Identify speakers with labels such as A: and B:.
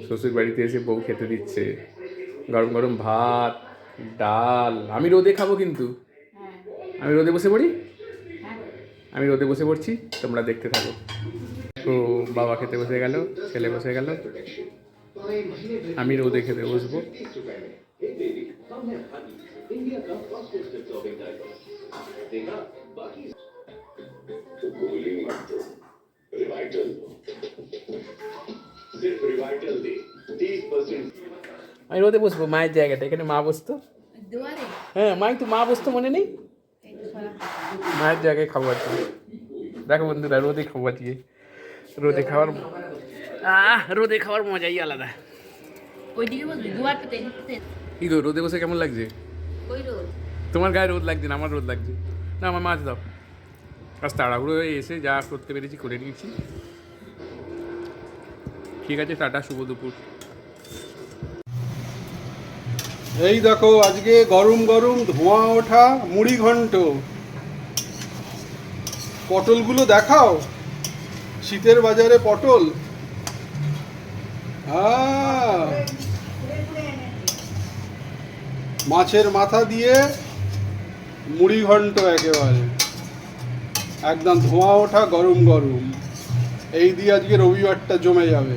A: শ্বশুর বাড়িতে এসে বউ খেতে দিচ্ছে গরম গরম ভাত, ডাল। আমি রোদে খাবো কিন্তু, আমি রোদে বসে পড়ি, আমি রোদে বসে পড়ছি, তোমরা দেখতে থাকো। তো বাবা খেতে বসে গেল, ছেলে বসে গেল, আমি রোদে খেতে বসবো। আমি রোদে বসবো মায়ের জায়গাটা, এখানে মা বসতো। হ্যাঁ মাই তো মা বসতো, মনে নেই? মায়ের জায়গায় খাবো আজকে। দেখো বন্ধুরা, রোদে খাবো আজকে। রোদে খাওয়ার রোদে খাওয়ার মজাই আলাদা। কি গো, রোদে বসে কেমন লাগছে? তোমার গায়ে রোদ লাগছে না, আমার রোদ লাগছে না। আমার মাছ দাও। আজ তাড়াহুড়ো হয়ে এসে যা করতে পেরেছি করে নিয়েছি। ঠিক আছে, টাটা, শুভ দুপুর।
B: এই দেখো আজকে গরম গরম ধোঁয়া ওঠা মুড়ি ঘন্ট। পটলগুলো দেখাও, শীতের বাজারে পটল। মাছের মাথা দিয়ে মুড়ি ঘন্ট, একেবারে একদম ধোঁয়া ওঠা গরম গরম। এই দিয়ে আজকে রবিবারটা জমে যাবে।